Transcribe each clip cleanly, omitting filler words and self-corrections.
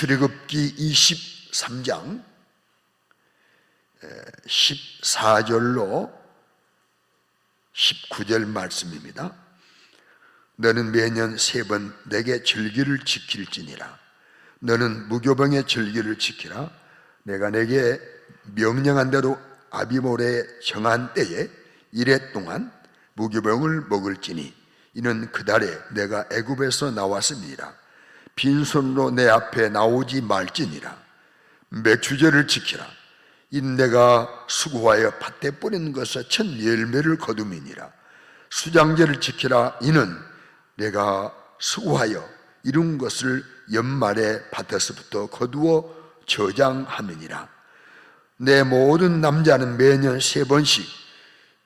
출애굽기 23장 14절로 19절 말씀입니다. 너는 매년 3번 내게 절기를 지킬지니라. 너는 무교병의 절기를 지키라. 내가 내게 명령한 대로 아비몰에 정한 때에 이래 동안 무교병을 먹을지니 이는 그 달에 내가 애굽에서 나왔음이니라. 빈손으로 내 앞에 나오지 말지니라. 맥주제를 지키라. 이는 내가 수고하여 밭에 뿌리는 것에 첫 열매를 거둠이니라. 수장제를 지키라. 이는 내가 수고하여 이룬 것을 연말에 밭에서부터 거두어 저장함이니라. 내 모든 남자는 매년 3번씩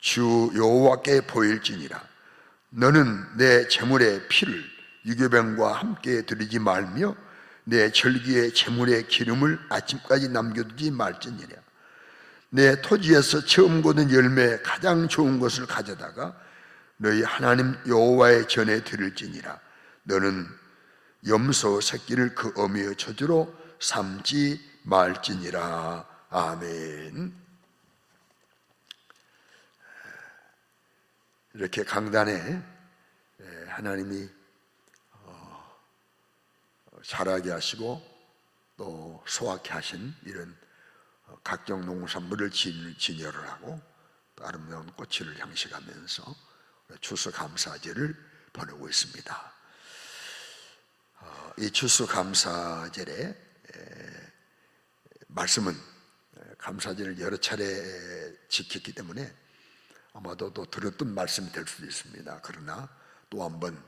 주 여호와께 보일지니라. 너는 내 제물의 피를 유교병과 함께 드리지 말며 내 절기의 제물의 기름을 아침까지 남겨두지 말지니라. 내 토지에서 처음 거둔 열매 가장 좋은 것을 가져다가 너희 하나님 여호와의 전에 드릴지니라. 너는 염소 새끼를 그 어미의 저주로 삼지 말지니라. 아멘. 이렇게 강단에 하나님이 자라게 하시고 또 소확게 하신 이런 각종 농산물을 진열을 하고 또 아름다운 꽃을 향식하면서 추수감사제를 보내고 있습니다. 이 추수감사절에 말씀은 감사제를 여러 차례 지켰기 때문에 아마도 또 들었던 말씀이 될 수도 있습니다. 그러나 또 한번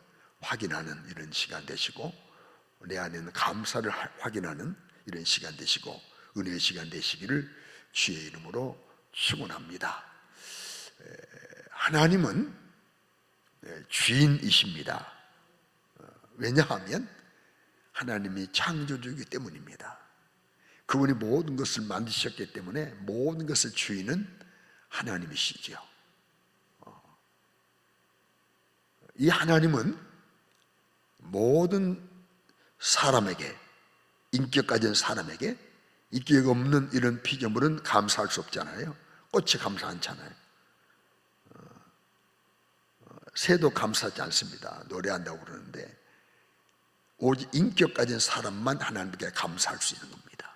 확인하는 이런 시간 되시고 내 안에 있는 감사를 확인하는 이런 시간 되시고 은혜의 시간 되시기를 주의 이름으로 축원합니다. 하나님은 주인이십니다. 왜냐하면 하나님이 창조주이기 때문입니다. 그분이 모든 것을 만드셨기 때문에 모든 것의 주인은 하나님이시죠. 이 하나님은 모든 사람에게, 인격 가진 사람에게 인격 없는 이런 피조물은 감사할 수 없잖아요. 꽃이 감사 않잖아요. 새도 감사하지 않습니다. 노래한다고 그러는데 오직 인격 가진 사람만 하나님께 감사할 수 있는 겁니다.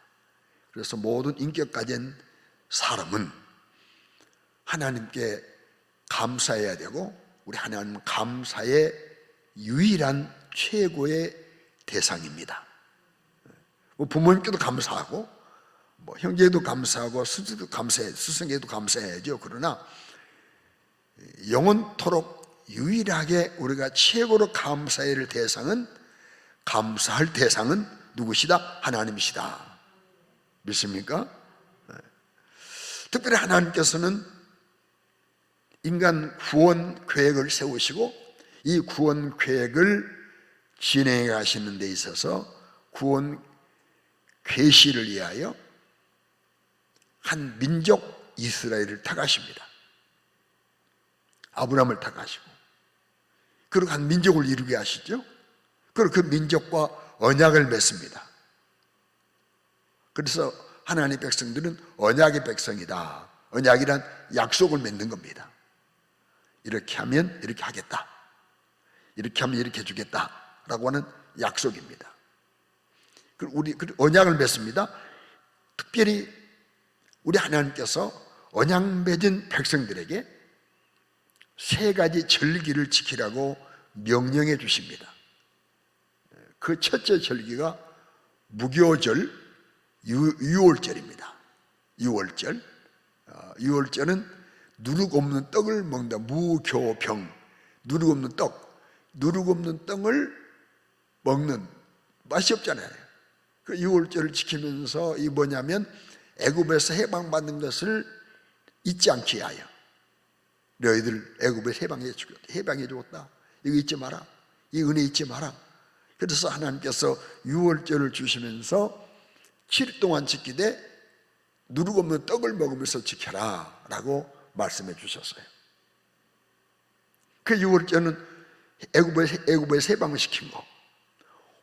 그래서 모든 인격 가진 사람은 하나님께 감사해야 되고 우리 하나님은 감사의 유일한 최고의 대상입니다. 부모님께도 감사하고 형제도 감사하고 스승도 감사해, 스승에도 감사해야죠. 그러나 영원토록 유일하게 우리가 최고로 감사해야 할 대상은 감사할 대상은 누구시다? 하나님이시다. 믿습니까? 특별히 하나님께서는 인간 구원 계획을 세우시고 이 구원 계획을 진행해 가시는 데 있어서 구원 계시를 위하여 한 민족 이스라엘을 택하십니다. 아브라함을 택하시고 그리고 한 민족을 이루게 하시죠. 그리고 그 민족과 언약을 맺습니다. 그래서 하나님의 백성들은 언약의 백성이다. 언약이란 약속을 맺는 겁니다. 이렇게 하면 이렇게 하겠다. 이렇게 하면 이렇게 해주겠다. 라고 하는 약속입니다. 그리고 우리 언약을 맺습니다. 특별히 우리 하나님께서 언약 맺은 백성들에게 3가지 절기를 지키라고 명령해 주십니다. 그 첫째 절기가 무교절, 유월절입니다. 유월절. 유월절은 누룩 없는 떡을 먹는다. 무교병. 누룩 없는 떡. 누룩 없는 떡을 먹는 맛이 없잖아요. 그 유월절을 지키면서 이 뭐냐면 애굽에서 해방받는 것을 잊지 않게 하여 너희들 애굽에 해방해 주었다. 이거 잊지 마라. 이 은혜 잊지 마라. 그래서 하나님께서 유월절을 주시면서 7일 동안 지키되 누룩 없는 떡을 먹으면서 지켜라 라고 말씀해 주셨어요. 그 유월절은 애굽에서 해방을 시킨 거.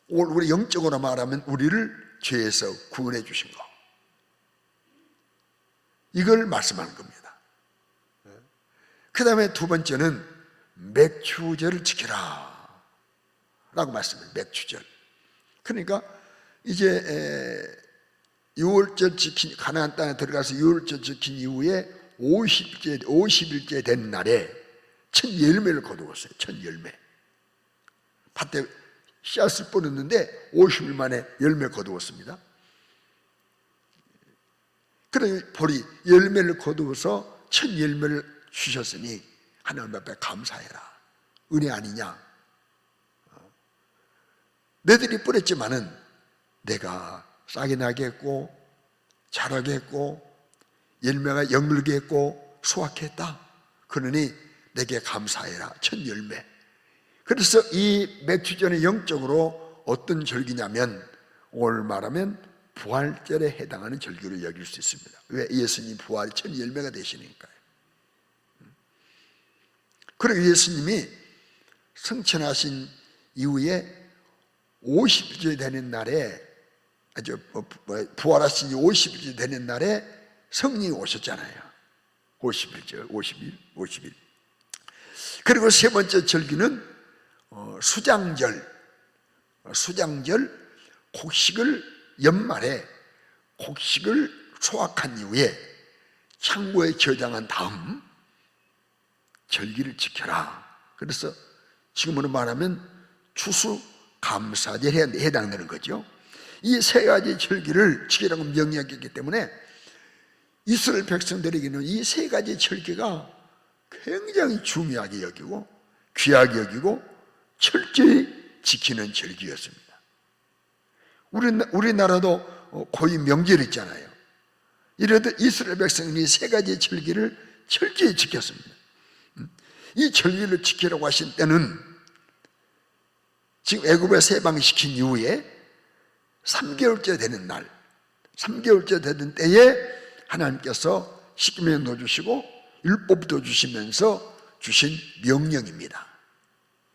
우리 영적으로 말하면 우리를 죄에서 구원해 주신 거, 이걸 말씀하는 겁니다. 그 다음에 두 번째는 맥추절을 지켜라 라고 말씀해요. 맥추절. 그러니까 이제 6월절 지킨, 가나안 땅에 들어가서 6월절 지킨 이후에 50일째 된 날에 첫 열매를 거두었어요. 첫 열매. 밭에 씨앗을 뿌렸는데 50일 만에 열매 거두었습니다. 그러니 보리 열매를 거두어서 첫 열매를 주셨으니 하나님 앞에 감사해라. 은혜 아니냐? 너희들이 뿌렸지만은 내가 싹이 나게 했고 자라게 했고 열매가 연글게 했고 수확했다. 그러니 내게 감사해라. 첫 열매. 그래서 이 맥추절은 영적으로 어떤 절기냐면 오늘 말하면 부활절에 해당하는 절기로 여길 수 있습니다. 왜? 예수님 부활이 첫 열매가 되시니까요. 그리고 예수님이 승천하신 이후에 50일째 되는 날에, 부활하신 지 50일째 되는 날에 성령이 오셨잖아요. 50일째, 50일. 그리고 세 번째 절기는 수장절. 곡식을 연말에 곡식을 수확한 이후에 창고에 저장한 다음 절기를 지켜라. 그래서 지금으로 말하면 추수감사절에 해당되는 거죠. 이 세 가지 절기를 지키라고 명령했기 때문에 이스라엘 백성들에게는 이 세 가지 절기가 굉장히 중요하게 여기고 귀하게 여기고 철저히 지키는 절기였습니다. 우리나라도 고유 명절 있잖아요. 이래도 이스라엘 백성이 이 세 가지 절기를 철저히 지켰습니다. 이 절기를 지키라고 하신 때는 지금 애굽에서 해방시킨 이후에 3개월째 되는 날, 3개월째 되는 때에 하나님께서 십계명도 주시고 율법도 주시면서 주신 명령입니다.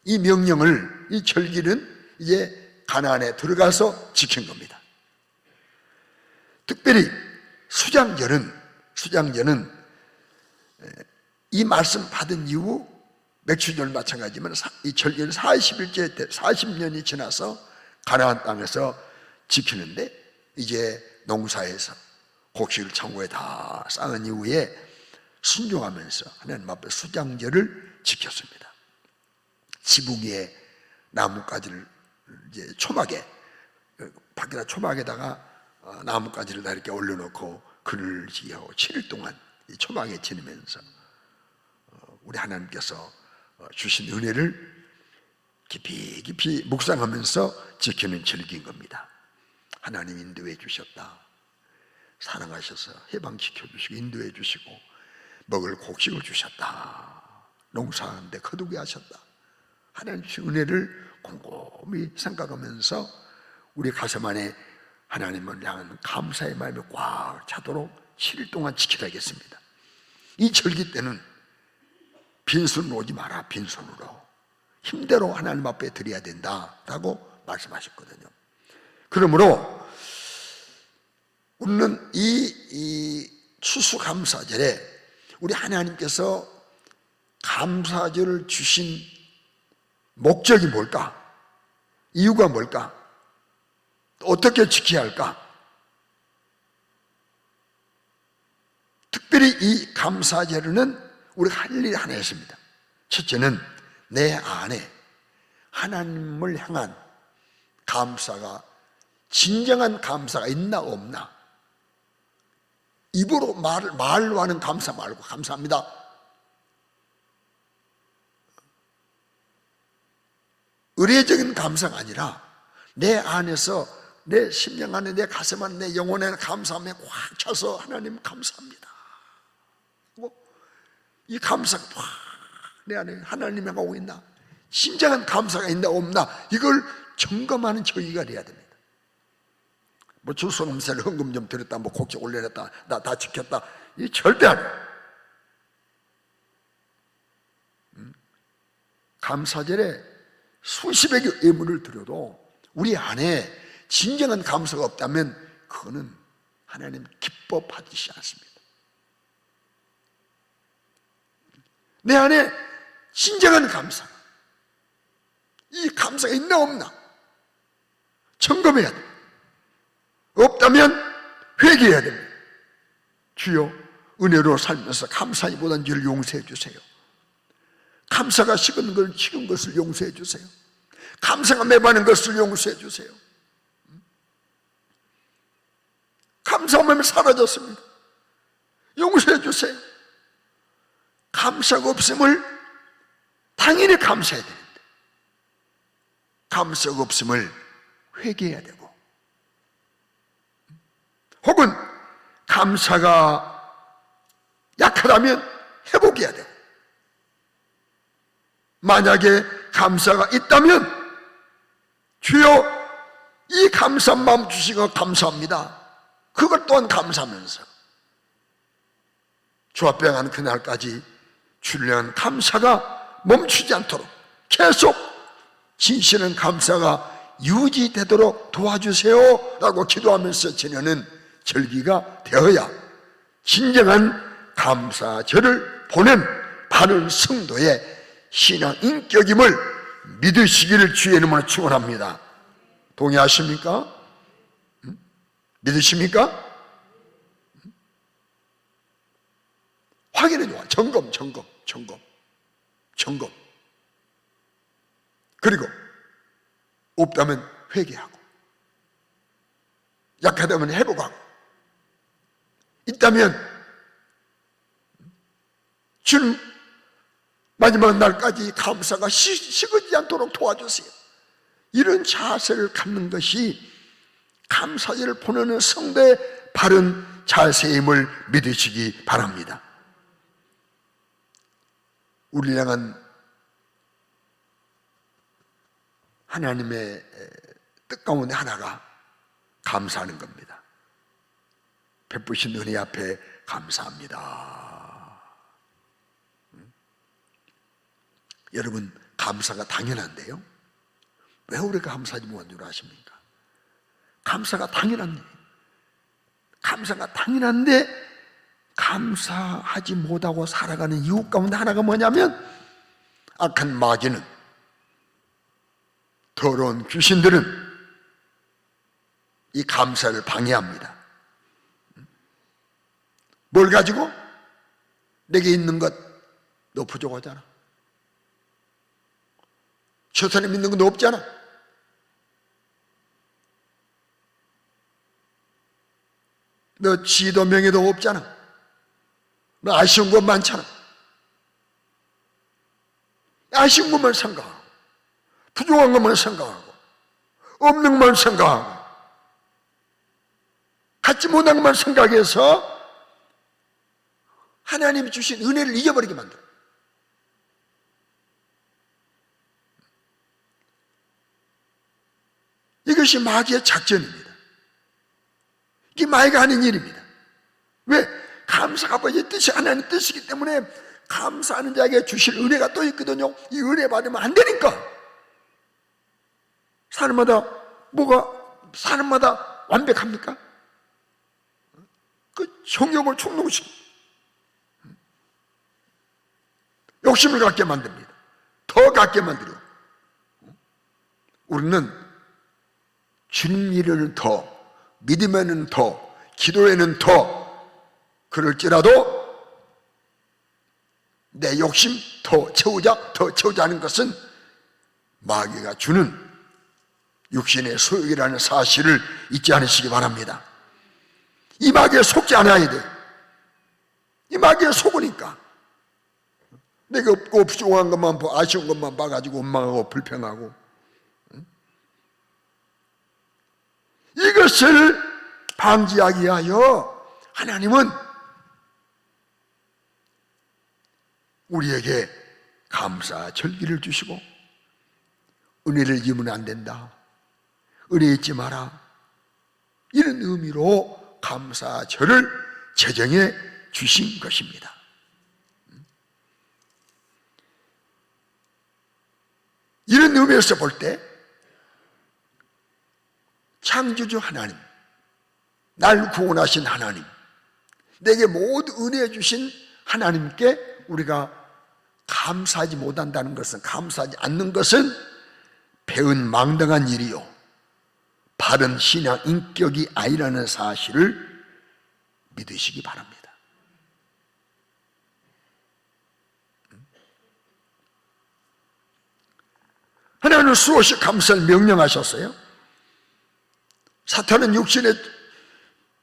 이 명령을, 이 절기는 이제 가나안에 들어가서 지킨 겁니다. 특별히 수장절은 이 말씀 받은 이후 맥추절 마찬가지지만 이 절기는 40년이 지나서 가나안 땅에서 지키는데 이제 농사에서 곡식을 창고에 다 쌓은 이후에 순종하면서 하나님 앞에 수장절을 지켰습니다. 지붕 위에 나뭇가지를 이제 초막에, 밖에다 초막에다가 나뭇가지를 다 이렇게 올려놓고 그늘 지하고 7일 동안 이 초막에 지내면서 우리 하나님께서 주신 은혜를 깊이 깊이 묵상하면서 지키는 절기인 겁니다. 하나님 인도해 주셨다. 사랑하셔서 해방시켜 주시고 인도해 주시고 먹을 곡식을 주셨다. 농사하는데 거두게 하셨다. 하나님 주신 은혜를 곰곰이 생각하면서 우리 가슴 안에 하나님을 향한 감사의 마음이 꽉 차도록 7일 동안 지키라겠습니다. 이 절기 때는 빈손으로 오지 마라. 빈손으로 힘대로 하나님 앞에 드려야 된다라고 말씀하셨거든요. 그러므로 우리는 이 추수감사절에 우리 하나님께서 감사절을 주신 목적이 뭘까? 이유가 뭘까? 어떻게 지켜야 할까? 특별히 이 감사절에는 우리가 할 일이 하나 있습니다. 첫째는 내 안에 하나님을 향한 감사가, 진정한 감사가 있나 없나? 입으로 말로 하는 감사 말고 감사합니다. 의례적인 감사가 아니라 내 안에서, 내 심령 안에, 내 가슴 안에, 내 영혼 안에 감사함에 꽉 차서 하나님 감사합니다. 이 감사가 꽉 내 안에 하나님 향하고 있나? 진정한 감사가 있나 없나? 이걸 점검하는 저희가 돼야 됩니다. 뭐 주소넘새를 헌금 좀 드렸다, 뭐 곡식 올려냈다, 나 다 지켰다, 이 절대 아니에요. 감사절에 수십억의 예물을 드려도 우리 안에 진정한 감사가 없다면 그거는 하나님 기뻐 받으시지 않습니다. 내 안에 진정한 감사, 이 감사가 있나 없나 점검해야 돼. 없다면 회개해야 됩니다. 주여, 은혜로 살면서 감사히 못한 죄를 용서해 주세요. 감사가 식은 것을 용서해 주세요. 감사가 매바는 것을 용서해 주세요. 감사함이 사라졌습니다. 용서해 주세요. 감사가 없음을 당연히 감사해야 되는데 감사가 없음을 회개해야 되고, 혹은 감사가 약하다면 회복해야 되고, 만약에 감사가 있다면 주여 이 감사한 마음 주신 것 감사합니다. 그것 또한 감사하면서 주 앞에 가는 그날까지 주를 향한 감사가 멈추지 않도록 계속 진실한 감사가 유지되도록 도와주세요 라고 기도하면서 지내는 절기가 되어야 진정한 감사절을 보낸 바른 성도의 신앙 인격임을 믿으시기를 주의 이름으로 축원합니다. 동의하십니까? 믿으십니까? 확인해 줘. 점검. 그리고 없다면 회개하고, 약하다면 회복하고, 있다면 주님 마지막 날까지 감사가 식어지지 않도록 도와주세요. 이런 자세를 갖는 것이 감사절을 보내는 성도의 바른 자세임을 믿으시기 바랍니다. 우리를 향한 하나님의 뜻 가운데 하나가 감사하는 겁니다. 베푸신 은혜 앞에 감사합니다. 여러분, 감사가 당연한데요, 왜 우리가 감사하지 못한 줄 아십니까? 감사가 당연한데, 감사하지 못하고 살아가는 이유 가운데 하나가 뭐냐면, 악한 마귀는, 더러운 귀신들은 이 감사를 방해합니다. 뭘 가지고? 내게 있는 것 너 부족하잖아. 최선에 믿는 거 너 없잖아. 너 지도 명예도 없잖아. 너 아쉬운 것 많잖아. 아쉬운 것만 생각하고, 부족한 것만 생각하고, 없는 것만 생각하고, 갖지 못한 것만 생각해서 하나님이 주신 은혜를 잊어버리게 만들어. 이것이 마귀의 작전입니다. 이게 마귀가 하는 일입니다. 왜? 감사가 아버지의 뜻이 하나님의 뜻이기 때문에 감사하는 자에게 주실 은혜가 또 있거든요. 이 은혜 받으면 안 되니까. 사람마다 완벽합니까? 그 정욕을 충동시키고 욕심을 갖게 만듭니다. 더 갖게 만들어. 우리는 주님 일에는 더, 믿음에는 더, 기도에는 더, 그럴지라도 내 욕심 더 채우자 하는 것은 마귀가 주는 육신의 소욕이라는 사실을 잊지 않으시기 바랍니다. 이 마귀에 속지 않아야 돼. 이 마귀에 속으니까 내가 없고 부족한 것만 보고 아쉬운 것만 봐가지고 원망하고 불평하고, 이것을 방지하기 위하여 하나님은 우리에게 감사 절기를 주시고, 은혜를 잊으면 안 된다, 은혜 잊지 마라, 이런 의미로 감사절을 제정해 주신 것입니다. 이런 의미에서 볼 때 창조주 하나님, 날 구원하신 하나님, 내게 모두 은혜 주신 하나님께 우리가 감사하지 못한다는 것은, 감사하지 않는 것은 배은 망당한 일이요, 바른 신앙 인격이 아니라는 사실을 믿으시기 바랍니다. 하나님은 수없이 감사를 명령하셨어요. 사탄은 육신의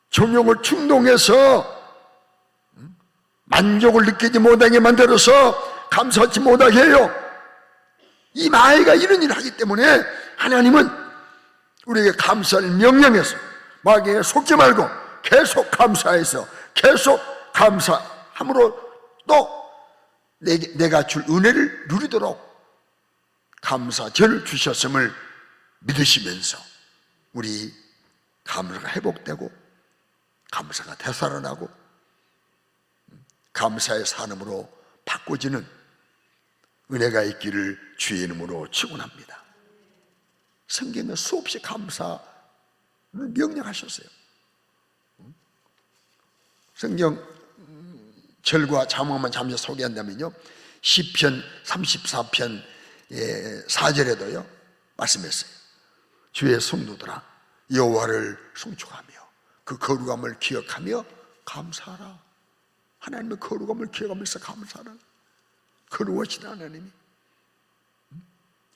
정욕을 충동해서 만족을 느끼지 못하게 만들어서 감사하지 못하게 해요. 이 마귀가 이런 일을 하기 때문에 하나님은 우리에게 감사를 명령해서 마귀에게 속지 말고 계속 감사해서 계속 감사함으로 또 내가 줄 은혜를 누리도록 감사절을 주셨음을 믿으시면서 우리 감사가 회복되고 감사가 되살아나고 감사의 산음으로 바꿔지는 은혜가 있기를 주의 이름으로 축원합니다. 성경은 수없이 감사를 명령하셨어요. 성경 절과 자막만 잠시 소개한다면요, 시편 34편 4절에도요 말씀했어요. 주의 성도들아 여호와를 송축하며 그 거룩함을 기억하며 감사하라. 하나님의 거룩함을 기억하면서 감사하라. 거룩하신 하나님이,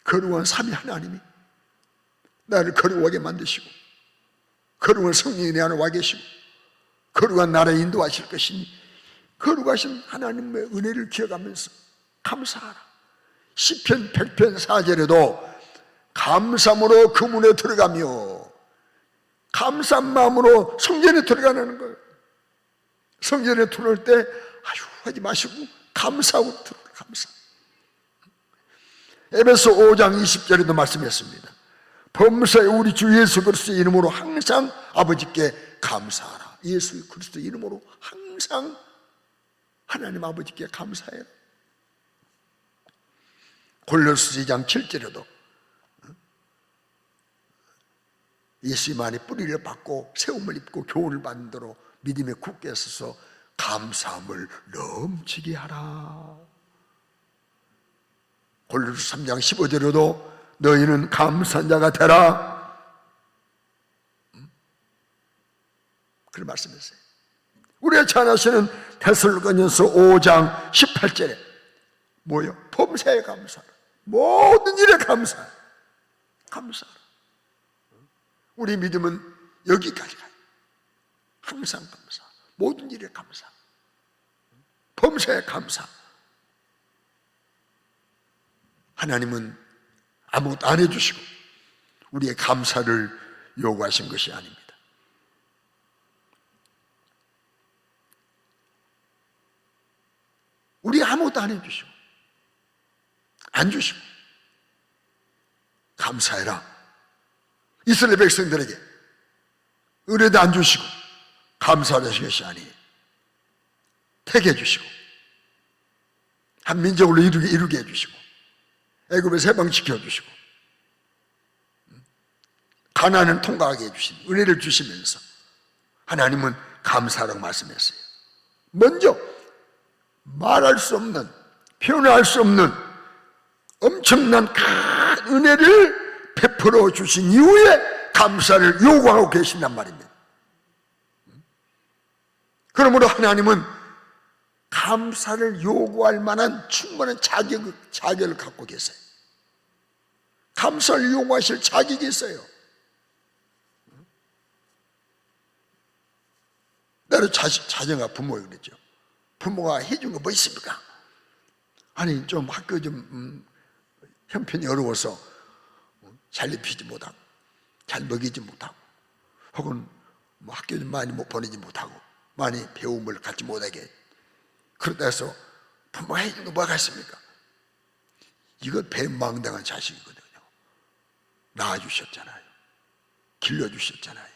거룩한 삼위 하나님이 나를 거룩하게 만드시고 거룩한 성령이 내 안에 와 계시고 거룩한 나라에 인도하실 것이니 거룩하신 하나님의 은혜를 기억하면서 감사하라. 시편 100편 4절에도 감사함으로 그 문에 들어가며 감사한 마음으로 성전에 들어가는 거예요. 성전에 들어올 때 아유 하지 마시고 감사하고 들어가. 감사. 에베소 5장 20절에도 말씀했습니다. 범사에 우리 주 예수 그리스도의 이름으로 항상 아버지께 감사하라. 예수 그리스도의 이름으로 항상 하나님 아버지께 감사해라. 골로새 2장 7절에도 예수님만이 뿌리를 받고 세움을 입고 교훈을 받는 대로 믿음에 굳게 서서 감사함을 넘치게 하라. 골로새 3장 15절에도 너희는 감사한 자가 되라. 그런 말씀이었어요. 우리가 잘 아시는 데살로니가전서 5장 18절에 뭐요? 범사에 감사하라. 모든 일에 감사하라. 감사하라. 우리 믿음은 여기까지 가요. 항상 감사, 모든 일에 감사, 범사에 감사. 하나님은 아무것도 안 해주시고 우리의 감사를 요구하신 것이 아닙니다. 우리가 아무것도 안 해주시고 안 주시고 감사해라. 이스라엘 백성들에게 은혜도 안 주시고 감사하신 것이 아니에요. 택해 주시고 한 민족으로 이루게 해주시고 애굽에서 해방시켜 주시고 가나안을 통과하게 해주신 은혜를 주시면서 하나님은 감사라고 말씀했어요. 먼저 말할 수 없는, 표현할 수 없는 엄청난 큰 은혜를 베풀어 주신 이후에 감사를 요구하고 계신단 말입니다. 그러므로 하나님은 감사를 요구할 만한 충분한 자격을 갖고 계세요. 감사를 요구하실 자격이 있어요. 나를 자녀가 부모에 그랬죠. 부모가 해준 거 뭐 있습니까? 아니 좀 학교 좀 형편이 어려워서 잘 입히지 못하고 잘 먹이지 못하고 혹은 뭐 학교 좀 많이 보내지 못하고 많이 배움을 갖지 못하게 그러다 해서 부모가 해준 거 뭐가 있습니까? 이거 배망당한 자식이거든요. 낳아주셨잖아요. 길러주셨잖아요.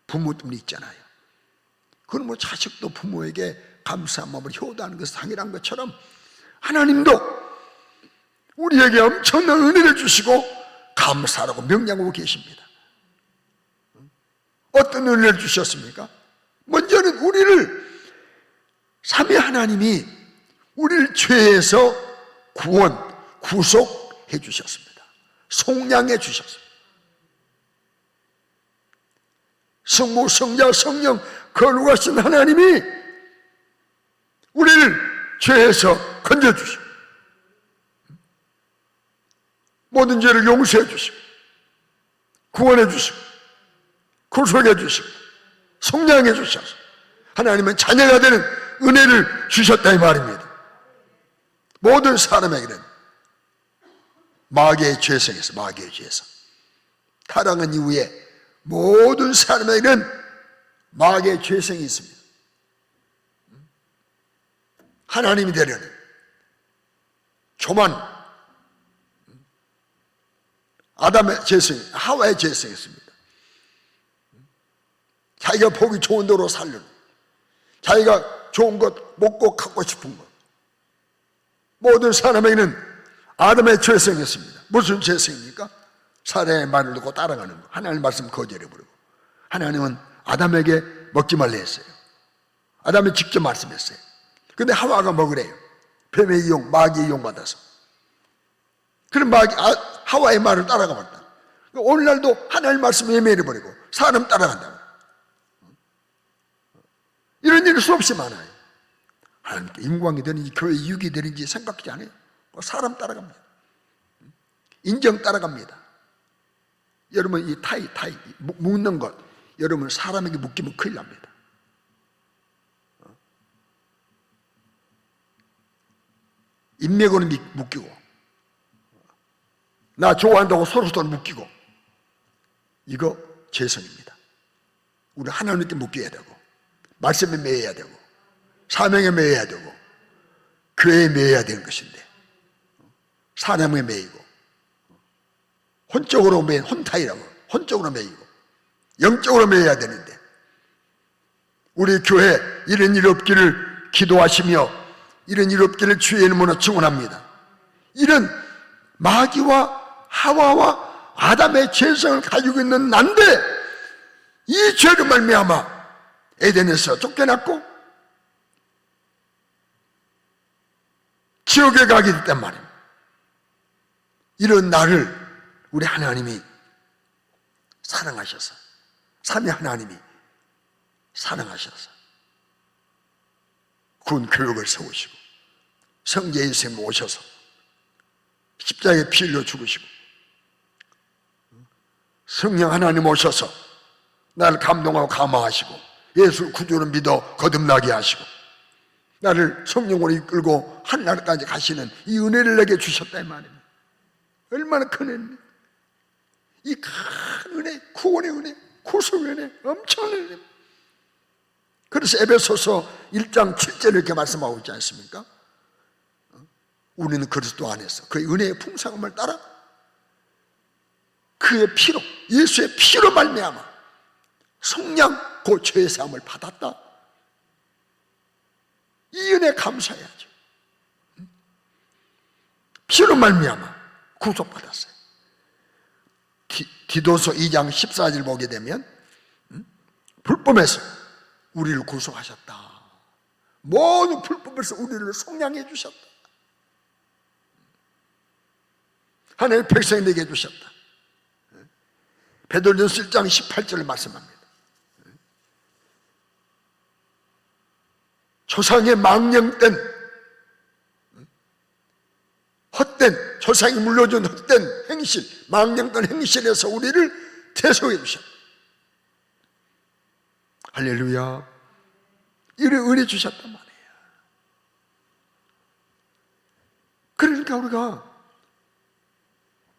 부모 때문에 있잖아요. 그럼 뭐 자식도 부모에게 감사한 마음을 효도하는 것은 당연한 것처럼 하나님도 우리에게 엄청난 은혜를 주시고 감사라고 명령하고 계십니다. 어떤 은혜를 주셨습니까? 먼저는 우리를 삼위 하나님이 우리를 죄에서 구원, 구속해 주셨습니다. 속량해 주셨습니다. 성부, 성자, 성령 거룩하신 하나님이 우리를 죄에서 건져주시고 모든 죄를 용서해 주시고 구원해 주시고 구속해 주시고 속량해 주셔서 하나님은 자녀가 되는 은혜를 주셨다 이 말입니다. 모든 사람에게는 마귀의 죄성에서 마귀의 죄성 타락한 이후에 모든 사람에게는 마귀의 죄성이 있습니다. 하나님이 되려는 교만, 아담의 죄성, 하와의 죄성이 있습니다. 자기가 보기 좋은 대로 살려는, 자기가 좋은 것 먹고 갖고 싶은 것, 모든 사람에게는 아담의 죄성이 있습니다. 무슨 죄성입니까? 사람의 말을 듣고 따라가는 것, 하나님의 말씀 거절해버리고. 하나님은 아담에게 먹지 말라 했어요. 아담이 직접 말씀했어요. 근데 하와가 먹으래요. 뱀의 이용, 마귀의 이용받아서. 그럼 하와의 말을 따라가버렸다. 오늘날도 하나님의 말씀 외면해버리고 사람 따라간다. 이런 일이 수없이 많아요. 하나님께 임광이 되는지 교회 이익이 되는지 생각지 않아요. 사람 따라갑니다. 인정 따라갑니다. 여러분 이 타이 묶는 것, 여러분 사람에게 묶이면 큰일 납니다. 인맥으로 묶이고 나 좋아한다고 서로 묶이고 이거 죄성입니다. 우리 하나님께 묶여야 되고 말씀에 매여야 되고 사명에 매여야 되고 교회에 매여야 되는 것인데 사람에 매이고 혼적으로 매인 혼타이라고 혼적으로 매이고 영적으로 매여야 되는데 우리 교회 이런 일 없기를 기도하시며 이런 일 없기를 주의 이름으로 축원합니다. 이런 마귀와 하와와 아담의 죄성을 가지고 있는 난데 이 죄로 말미암아 에덴에서 쫓겨났고 지옥에 가게 됐단 말입니다. 이런 나를 우리 하나님이 사랑하셔서 삼위 하나님이 사랑하셔서 군 교육을 세우시고 성자 예수님 오셔서 십자가에 피 흘려 죽으시고 성령 하나님 오셔서 나를 감동하고 감화하시고 예수 구주를 믿어 거듭나게 하시고 나를 성령으로 이끌고 하늘나라까지 가시는 이 은혜를 내게 주셨다 이 말입니다. 얼마나 큰 은혜, 이 큰 은혜, 구원의 은혜, 구속의 은혜, 엄청난 은혜. 그래서 에베소서 1장 7절 이렇게 말씀하고 있지 않습니까? 우리는 그리스도 안에서 그의 은혜의 풍성함을 따라 그의 피로, 예수의 피로 말미암아 속량 그 죄의 사함을 받았다. 이 은혜 감사해야죠. 피로 말미암아 구속받았어요. 디도서 2장 14절 보게 되면 불법에서 우리를 구속하셨다. 모든 불법에서 우리를 속량해 주셨다. 하나님의 백성이 되게 해주셨다. 베드로전서 1장 18절을 말씀합니다. 조상의 망령된 헛된 조상이 물려준 헛된 행실, 망령된 행실에서 우리를 대속해 주셨다. 할렐루야. 이런 은혜 주셨단 말이에요. 그러니까 우리가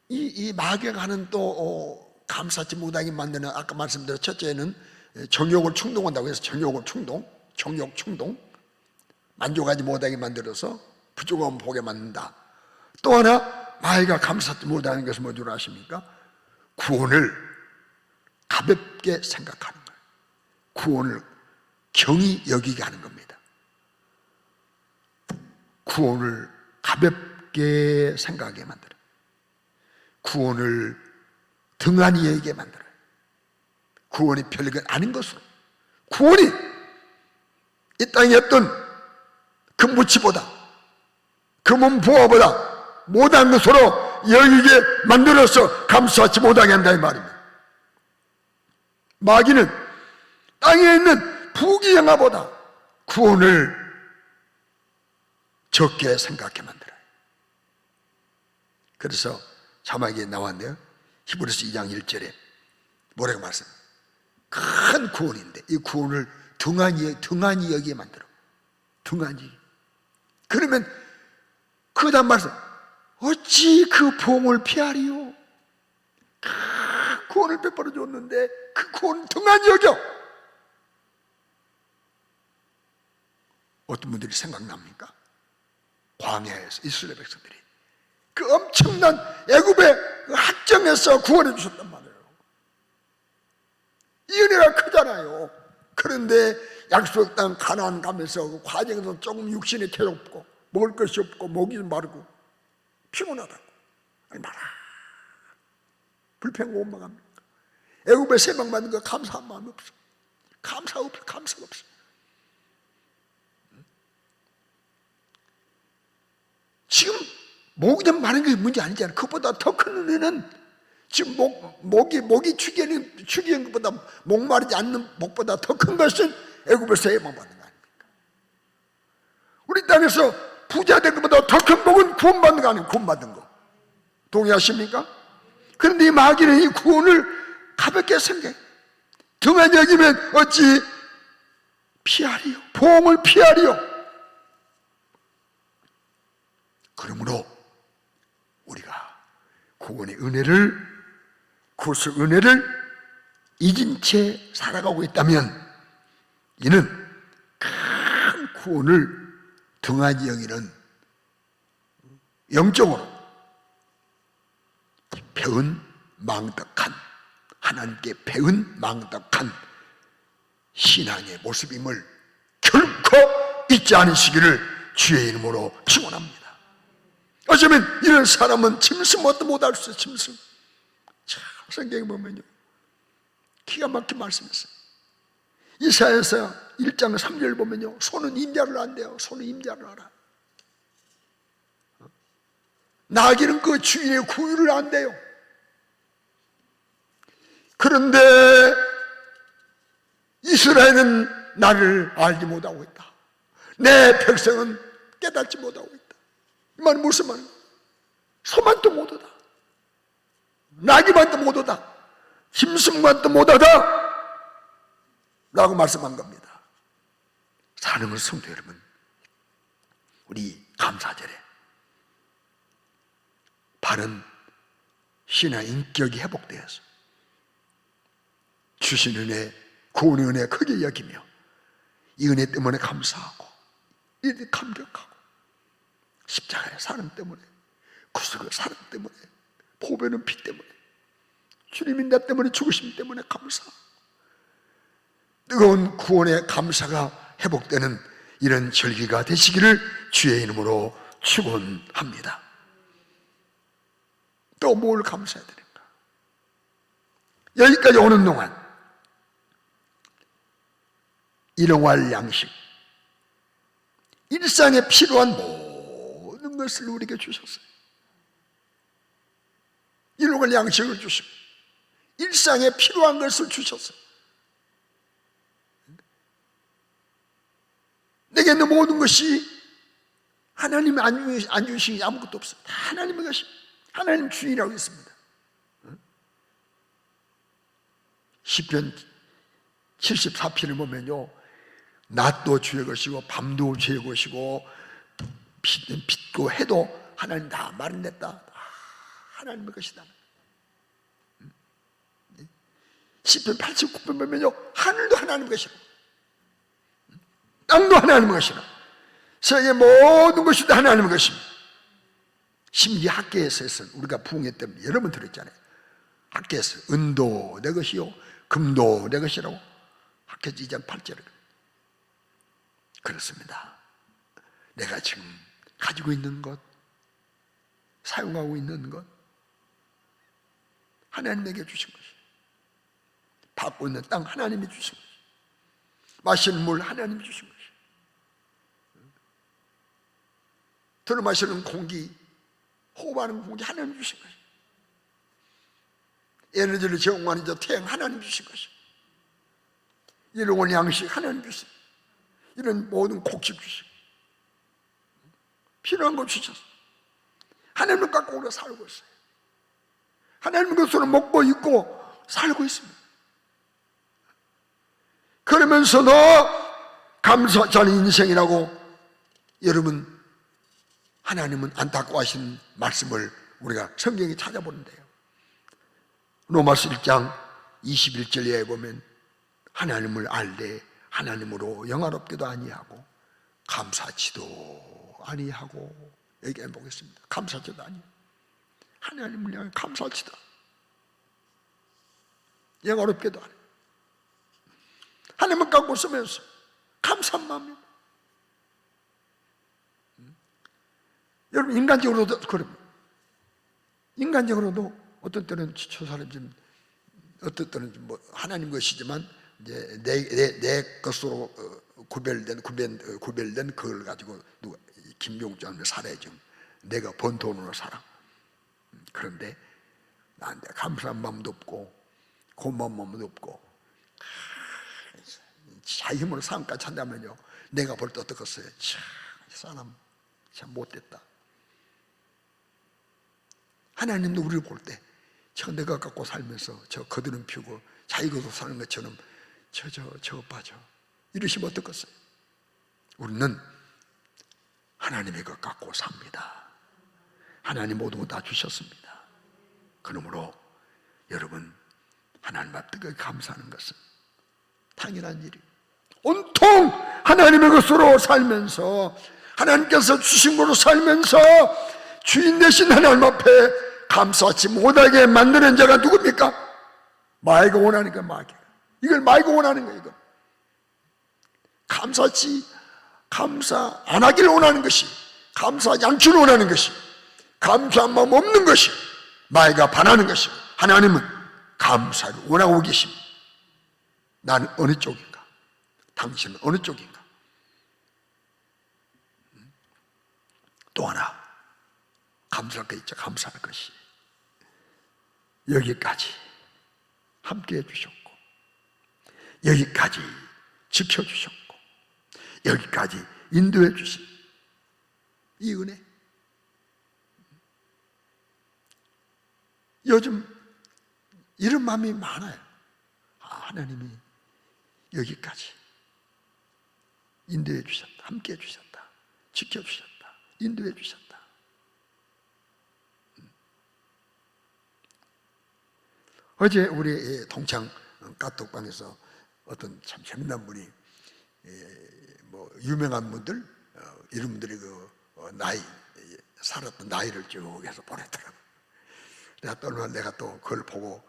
이 마귀가 하는 또 감사치 못하게 만드는, 아까 말씀드린 첫째는 정욕을 충동한다고 해서 정욕을 정욕 충동, 만족하지 못하게 만들어서 부족함을 보게 만든다. 또 하나 마귀가 감사치 못하는 것은 뭐줄 아십니까? 구원을 가볍게 생각하는 거예요. 구원을 경히 여기게 하는 겁니다. 구원을 가볍게 생각하게 만들어요. 구원을 등한히 여기게 만들어요. 구원이 별건 아닌 것으로, 구원이 이 땅에 어떤 그 무치보다, 그 몸 부하보다 못한 것으로 여기게 만들어서 감수하지 못하게 한다 이 말입니다. 마귀는 땅에 있는 부귀영화보다 구원을 적게 생각해 만들어요. 그래서 자막에 나왔네요. 히브리서 2장 1절에 뭐라고 말씀해요? 큰 구원인데 이 구원을 등한히 여기에 만들어. 등한히. 그러면 그 다음 말씀, 어찌 그 봉을 피하리요? 구원을 베풀어 줬는데 그 구원을 등한히 여겨. 어떤 분들이 생각납니까? 광야에서 이스라엘 백성들이 그 엄청난 애굽의 학정에서 구원해 주셨단 말이에요. 이 은혜가 크잖아요. 그런데 약속 땅 가나안 가면서 그 과정에서 조금 육신이 괴롭고 먹을 것이 없고 목이 마르고 피곤하다고 얼마나 불평과 원망합니까? 애굽에 세방받는 거 감사한 마음이 없어. 감사가 없어. 지금 목이 좀 마른 게 문제 아니잖아요. 그것보다 더 큰 은혜는 지금 목이 축이는 것보다 목 마르지 않는 목보다 더 큰 것은 애굽에서 해방받는 거 아닙니까? 우리 땅에서 부자 된 것보다 더 큰 복은 구원받는 거 아니에요? 구원받는 거. 동의하십니까? 그런데 이 마귀는 이 구원을 가볍게 생각해. 등한히 여기면 어찌 피하리요? 보험을 피하리요? 그러므로 우리가 구원의 은혜를, 구속 은혜를 잊은 채 살아가고 있다면 이는 큰 구원을 등한히 여기는 영적으로 배은 망덕한, 하나님께 배은 망덕한 신앙의 모습임을 결코 잊지 않으시기를 주의 이름으로 축원합니다. 어쩌면 이런 사람은 짐승도 못할 수 있어요. 짐승. 참 성경에 보면요 기가 막힌 말씀이었어요. 이사야서 1장 3절 보면요 소는 임자를 안대요. 소는 임자를 알아. 나귀는 그 주인의 구유를 안대요. 그런데 이스라엘은 나를 알지 못하고 있다. 내 백성은 깨닫지 못하고 있다. 이 말은 무슨 말이야? 소만도 못하다, 나귀만도 못하다, 짐승만도 못하다 라고 말씀한 겁니다. 사랑하는 성도 여러분, 우리 감사절에 바른 신앙 인격이 회복되어서 주신 은혜, 구원의 은혜 크게 여기며 이 은혜 때문에 감사하고 이 감격하고 십자가의 사랑 때문에, 구속의 사랑 때문에, 보배는 피 때문에, 주님이 나 때문에 죽으심 때문에 감사하고 뜨거운 구원의 감사가 회복되는 이런 절기가 되시기를 주의 이름으로 축원합니다. 또 뭘 감사해야 되는가? 여기까지 오는 동안 일용할 양식, 일상에 필요한 모든 것을 우리에게 주셨어요. 일용할 양식을 주시고 일상에 필요한 것을 주셨어요. 내게 있는 모든 것이 하나님이 안 주신 게 아무것도 없어요. 다 하나님의 것이, 하나님 주인이라고 했습니다. 시편 74편을 보면요 낮도 주의 것이고 밤도 주의 것이고 빛고 해도 하나님 다 마련했다. 하나님의 것이다. 시편 89편 보면요 하늘도 하나님의 것이고 땅도 하나님의 것이라, 세계 모든 것이 다 하나님의 것입니다. 심지어 학계에서는 우리가 부흥회 때 여러 번 들었잖아요. 학계에서 은도 내 것이요 금도 내 것이라고 학계에서 2장 8절에 그렇습니다. 내가 지금 가지고 있는 것, 사용하고 있는 것 하나님에게 주신 것이에요. 밟고 있는 땅 하나님이 주신 것이, 마시는 물 하나님이 주신 것이, 들어 마시는 공기, 호흡하는 공기 하나님이 주신 것이, 에너지를 제공하는 저 태양 하나님이 주신 것이, 일용할 양식 하나님이 주신, 이런 모든 곡식 주시고 필요한 걸 주셔서 하나님을 갖고 우리가 살고 있어요. 하나님 것으로 먹고 입고 살고 있습니다. 그러면서도 감사하지 않은 인생이라고, 여러분, 하나님은 안타까워하시는 말씀을 우리가 성경에 찾아보는데요, 로마서 1장 21절에 보면 하나님을 알되 하나님으로 영화롭게도 아니하고 감사치도 아니하고, 얘기해 보겠습니다. 감사치도 아니하고, 하나님을 향해 감사치도 영화롭게도 아니하고, 하나님을 갖고 쓰면서 감사한 마음입니다. 여러분, 인간적으로도 그럽니다. 인간적으로도 어떤 때는 지쳐 사람이, 어떤 때는 뭐 하나님 것이지만 이제 내 것으로 구별된 그걸 가지고 누가 김용자는 살아야죠. 내가 번 돈으로 살아. 그런데 나한테 감사한 마음도 없고 고마운 마음도 없고 자기 힘으로 삶까지 한다면요, 내가 볼 때 어떻겠어요? 참, 이 사람 참 못됐다. 하나님도 우리를 볼 때 저 내가 갖고 살면서 저 거드름 피우고 자기 것으로 사는 것처럼 저 빠져 이러시면 어떻겠어요? 우리는 하나님의 것 갖고 삽니다. 하나님 모든 것 다 주셨습니다. 그러므로 여러분, 하나님 앞에 감사하는 것은 당연한 일이에요. 온통 하나님의 것으로 살면서, 하나님께서 주신 것으로 살면서 주인 되신 하나님 앞에 감사하지 못하게 만드는 자가 누굽니까? 마귀가 원하는 거야. 마귀가 이걸 원하는 거예요. 이거 감사 안 하기를 원하는 것이, 감사하지 않기를 원하는 것이, 감사한 마음 없는 것이 마귀가 반하는 것이고, 하나님은 감사를 원하고 계십니다. 나는 어느 쪽인가? 당신은 어느 쪽인가? 또 하나 감사할 것 있죠. 감사할 것이, 여기까지 함께 해주셨고, 여기까지 지켜주셨고, 여기까지 인도해 주신 이 은혜. 요즘 이런 마음이 많아요. 하나님이 여기까지 인도해 주셨다, 함께 해 주셨다, 지켜주셨다, 인도해 주셨다. 어제 우리 동창 카톡방에서 어떤 참 재미난 분이, 뭐 유명한 분들, 이런 분들이 나이, 살았던 나이를 쭉 해서 보냈더라고요. 내가 또 그걸 보고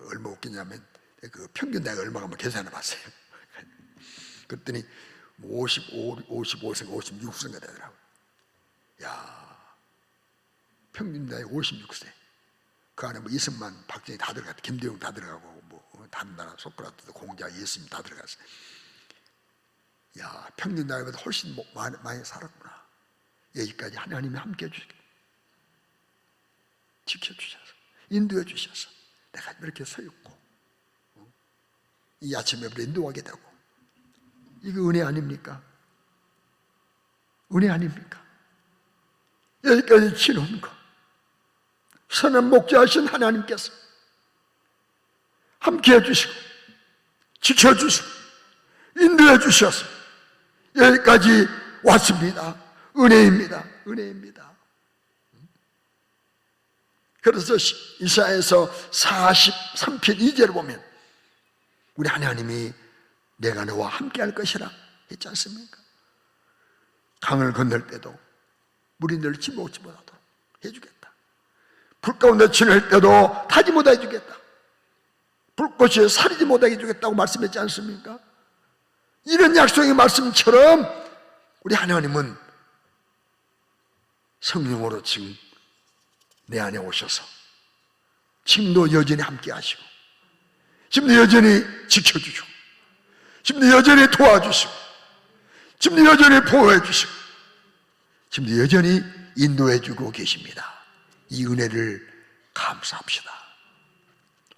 얼마 웃기냐면, 그 평균 나이가 얼마가 한번 계산해 봤어요. 그랬더니 55세, 56세가 되더라고요. 야, 평균 나이 56세. 그 안에 뭐 이승만, 박정희 다 들어갔고, 김대중 다 들어가고, 뭐 다른 나라 소크라테스, 공자, 예수님 다 들어갔어요. 야, 평균 나이보다 훨씬 많이 살았구나. 여기까지 하나님이 함께 해주시고, 지켜주셔서, 인도해 주셔서 내가 이렇게 서 있고, 이 아침 예배를 인도하게 되고, 이거 은혜 아닙니까? 은혜 아닙니까? 여기까지 치는 거, 선한 목자하신 하나님께서 함께 해주시고 지켜주시고 인도해 주셔서 여기까지 왔습니다. 은혜입니다. 은혜입니다. 그래서 이사야에서 43편 2절을 보면 우리 하나님이 내가 너와 함께 할 것이라 했지 않습니까? 강을 건널 때도 물이 널 침몰치 못하도록 해주겠다. 불 가운데 지낼 때도 타지 못하게 해주겠다. 불꽃이 사리지 못하게 해주겠다고 말씀했지 않습니까? 이런 약속의 말씀처럼 우리 하나님은 성령으로 지금 내 안에 오셔서 지금도 여전히 함께 하시고 지금도 여전히 지켜주시고, 지금도 여전히 도와주시고, 지금도 여전히 보호해 주시고, 지금도 여전히 인도해 주고 계십니다. 이 은혜를 감사합시다.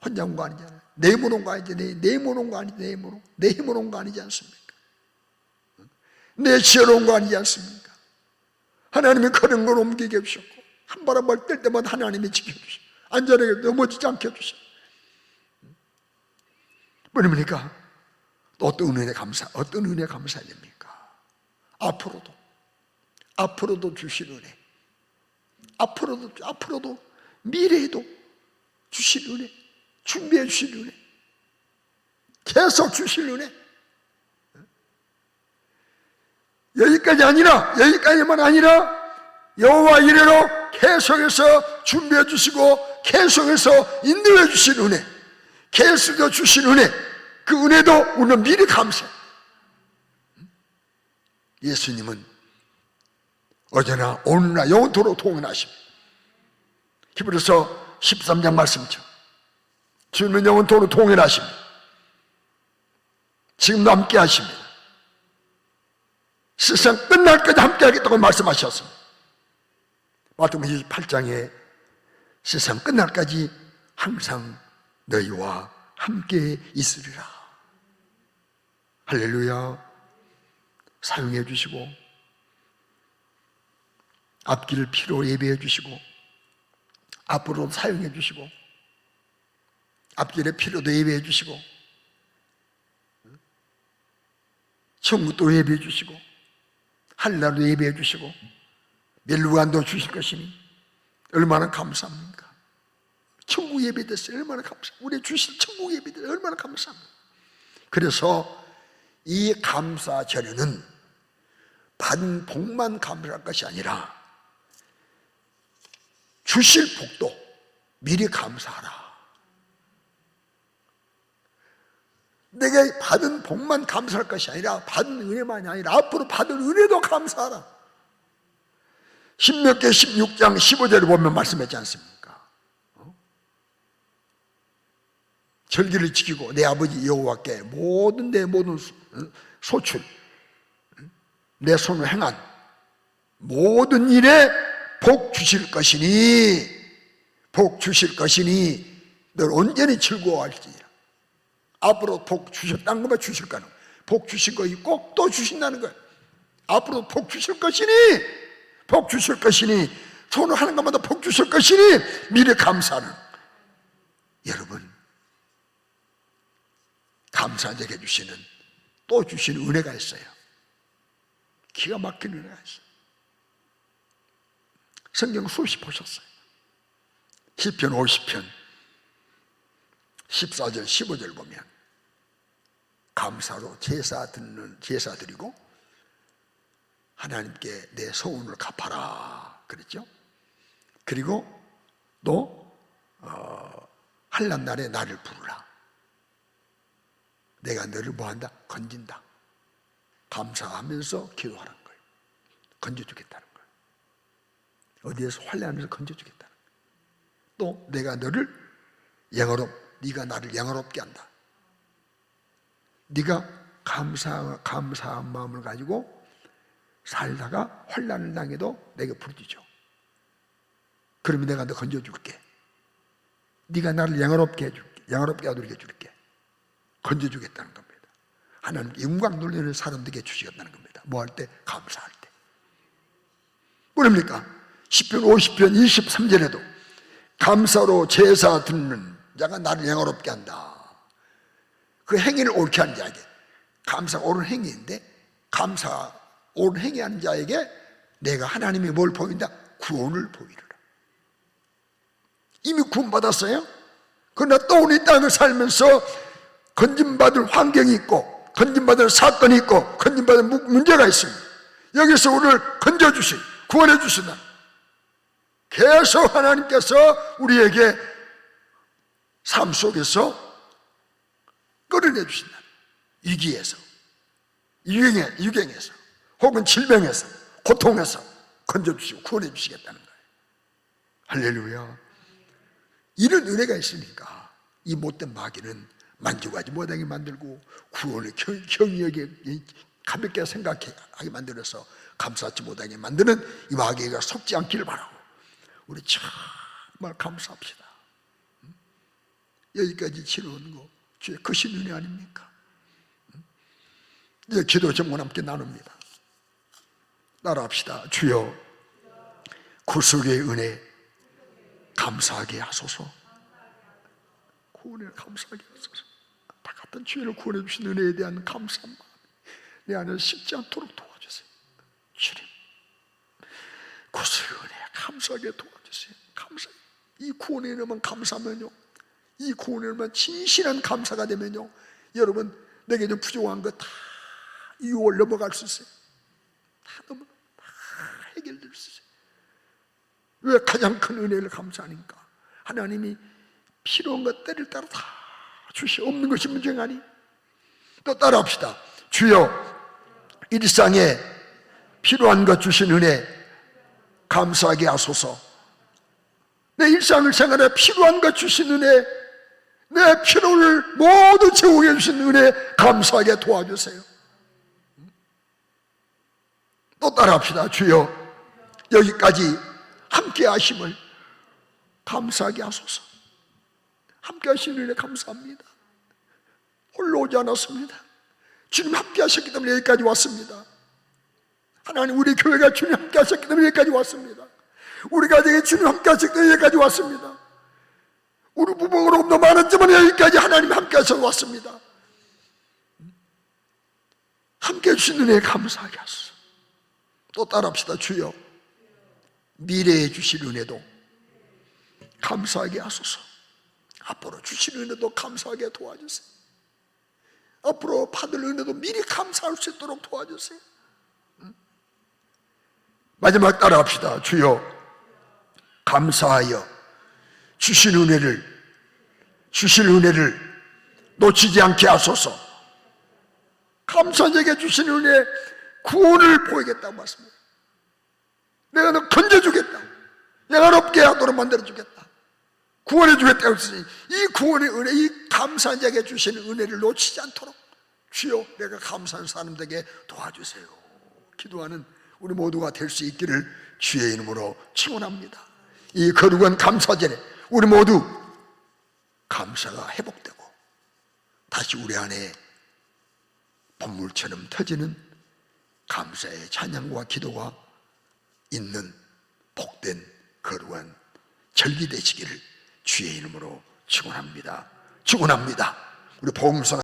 혼자 온 거 아니잖아요. 내 힘으로 온 거 아니지. 내 힘으로 온 거 아니지. 내 힘으로 온 거 아니지 않습니까? 내 지혜로 온 거 아니지 않습니까? 하나님이 그런 걸 옮기게 해주셨고, 한 바람을 뗄 때마다 하나님이 지켜주시고, 안전하게 넘어지지 않게 해주시고. 뭐입니까? 어떤 은혜 감사해야 됩니까? 앞으로도 주실 은혜, 앞으로도 미래에도 주실 은혜, 준비해 주실 은혜, 계속 주실 은혜. 여기까지만 아니라 여호와 이래로 계속해서 준비해 주시고, 계속해서 인도해 주실 은혜, 계속해서 주신 은혜, 그 은혜도 우리는 미리 감사해. 예수님은 어제나 오늘나 영원토록 동행하십니다. 히브리서 13장 말씀이죠. 주님은 영원토록 동행하십니다. 지금도 함께 하십니다. 세상 끝날까지 함께 하겠다고 말씀하셨습니다. 마태복음 28장에 세상 끝날까지 항상 너희와 함께 있으리라. 할렐루야. 사용해 주시고, 앞길을 피로 예비해 주시고, 앞으로 사용해 주시고, 앞길에 피로도 예비해 주시고, 천국도 예비해 주시고, 한나라도 예비해 주시고, 멸루관도 주실 것이니 얼마나 감사합니까? 천국 예배됐어요. 얼마나 감사합니까? 우리 주실 천국 예배됐어요. 얼마나 감사합니까? 그래서 이 감사 절에는 받은 복만 감사할 것이 아니라 주실 복도 미리 감사하라. 내가 받은 복만 감사할 것이 아니라, 받은 은혜만이 아니라 앞으로 받은 은혜도 감사하라. 신명기 16장 15절을 보면 말씀했지 않습니까? 절기를 지키고 내 아버지 여호와께 내 모든 소출, 내 손으로 행한 모든 일에 복 주실 것이니 늘 온전히 즐거워할지니라. 앞으로 복 주셨다는 것만 주실 거는, 복 주신 거 있고 또 주신다는 거예요. 앞으로 복 주실 것이니 손으로 하는 것마다 복 주실 것이니 미리 감사하는, 여러분 감사하게 해주시는, 또 주시는 은혜가 있어요. 기가 막힌 은혜가 있어요. 성경 수없이 보셨어요. 시편 50편 14절 15절 보면 감사로 제사 드리고 하나님께 내 소원을 갚아라 그랬죠. 그리고 또 환난 날에 나를 부르라. 내가 너를 뭐한다? 건진다. 감사하면서 기도하는 거예요. 건져주겠다는 거예요. 어디에서 환난하면서 건져주겠다는 거예요. 또 내가 너를 네가 나를 영화롭게 한다. 네가 감사한 마음을 가지고 살다가 환난을 당해도 내가 부르짖어. 그러면 내가 너 건져줄게. 네가 나를 영화롭게 하도록 해줄게. 건져주겠다는 겁니다. 하나님 영광 돌리는 사람들에게 주시겠다는 겁니다. 뭐 할 때? 감사할 때. 뭐랍니까? 시편 50편 23절에도 감사로 제사 드리는 자가 나를 영화롭게 한다. 그 행위를 옳게 하는 자에게, 감사가 옳은 행위인데 감사 옳은 행위하는 자에게 내가 하나님이 뭘 보인다? 구원을 보이리라. 이미 구원받았어요. 그러나 또 우리 땅을 살면서 건진받을 환경이 있고, 건진받을 사건이 있고, 건진받을 문제가 있습니다. 여기서 우리를 건져주신, 구원해 주신다. 계속 하나님께서 우리에게 삶 속에서 끌어내 주신다. 위기에서, 유경에서, 혹은 질병에서, 고통에서 건져주시고 구원해 주시겠다는 거예요. 할렐루야. 이런 은혜가 있으니까 이 못된 마귀는 만족하지 못하게 만들고 구원의 경력에 가볍게 생각하게 만들어서 감사하지 못하게 만드는 이 마귀가 속지 않기를 바라고 우리 정말 감사합시다. 여기까지 치러온 거 주의 크신 은혜 아닙니까? 이제 기도 제목 함께 나눕니다. 따라합시다. 주여 구속의 은혜 감사하게 하소서. 구원을 감사하게 하소서. 다 같은 죄를 구원해 주신 은혜에 대한 감사한 마음 내 안에 식지 않도록 도와주세요. 주님 구속의 은혜 감사하게 도와주세요. 감사해요. 이 구원의 은혜만 감사하면요, 이 구원의 은혜만 진실한 감사가 되면요, 여러분 내게 좀 부족한 거 다 유월 넘어갈 수 있어요. 다 해결될 수 있어요. 왜 가장 큰 은혜를 감사하니까 하나님이 필요한 것 때를 따라 다 주시. 없는 것이 문제가 아니. 또 따라합시다. 주여 일상에 필요한 것 주신 은혜 감사하게 하소서. 내 일상을 생활에 필요한 것 주신 은혜, 내 필요를 모두 채우게 주신 은혜 감사하게 도와주세요. 또 따라합시다. 주여 여기까지 함께 하심을 감사하게 하소서. 함께 하신 은혜 감사합니다. 홀로 오지 않았습니다. 주님 함께 하셨기 때문에 여기까지 왔습니다. 하나님 우리 교회가 주님 함께 하셨기 때문에 여기까지 왔습니다. 우리 가정에 주님 함께 하셨기 때문에 여기까지 왔습니다. 우리 부모로 너무 많았지만 여기까지 하나님 함께 하셔서 왔습니다. 함께 해주신 은혜에 감사하게 하소서. 또 따라합시다. 주여 미래에 주실 은혜도 감사하게 하소서. 앞으로 주실 은혜도 감사하게 도와주세요. 앞으로 받을 은혜도 미리 감사할 수 있도록 도와주세요. 마지막 따라합시다. 주여 감사하여 주실 은혜를 놓치지 않게 하소서. 감사하게 주신 은혜 구원을 보이겠다고 말씀합니다. 내가 너 건져주겠다, 내가 없게 하도록 만들어주겠다, 구원해 주겠다고 했으니 이 구원의 은혜, 이 감사한 자에게 주시는 은혜를 놓치지 않도록 주여 내가 감사한 사람들에게 도와주세요. 기도하는 우리 모두가 될 수 있기를 주의 이름으로 축원합니다. 이 거룩한 감사절에 우리 모두 감사가 회복되고 다시 우리 안에 봇물처럼 터지는 감사의 찬양과 기도가 있는 복된 거룩한 절기 되시기를 주의 이름으로 축원합니다. 축원합니다. 우리 복음성